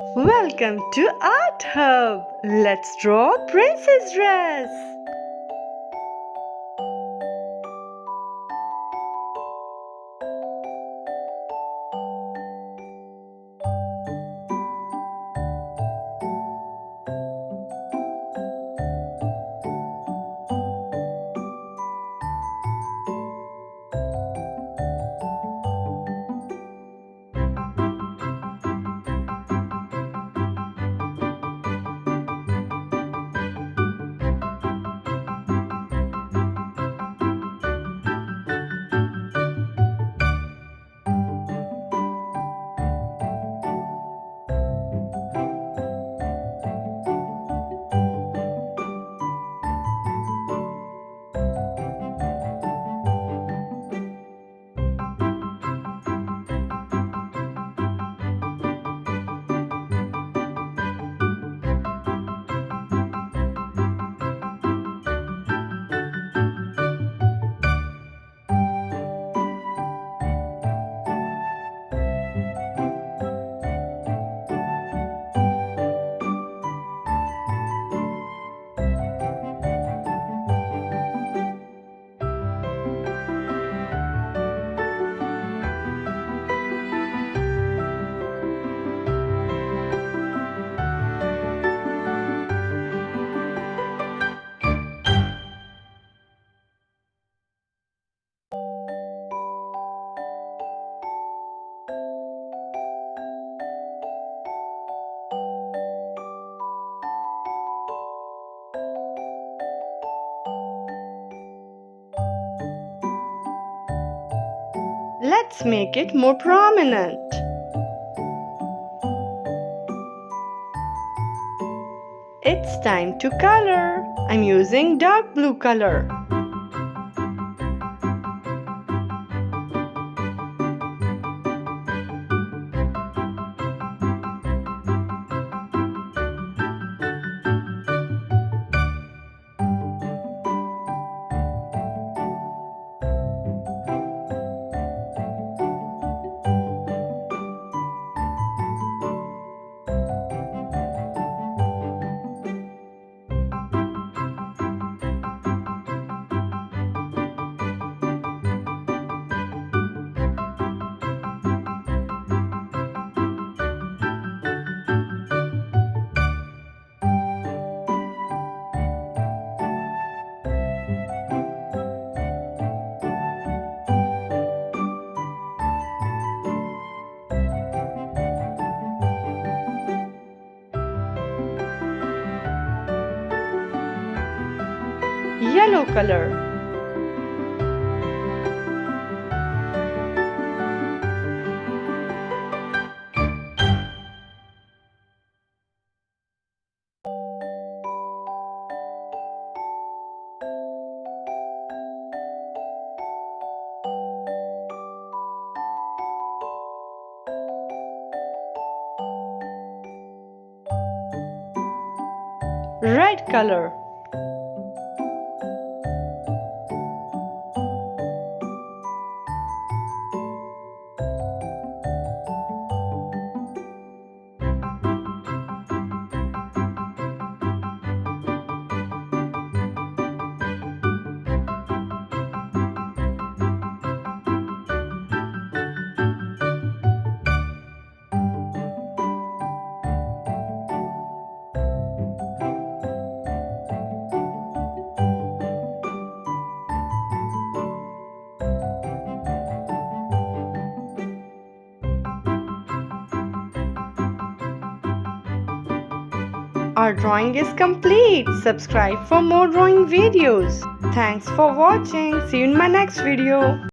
Welcome to Art Hub. Let's draw a princess dress. Let's make it more prominent. It's time to color. I'm using dark blue color. Yellow color. Red color. Our drawing is complete. Subscribe for more drawing videos. Thanks for watching. See you in my next video.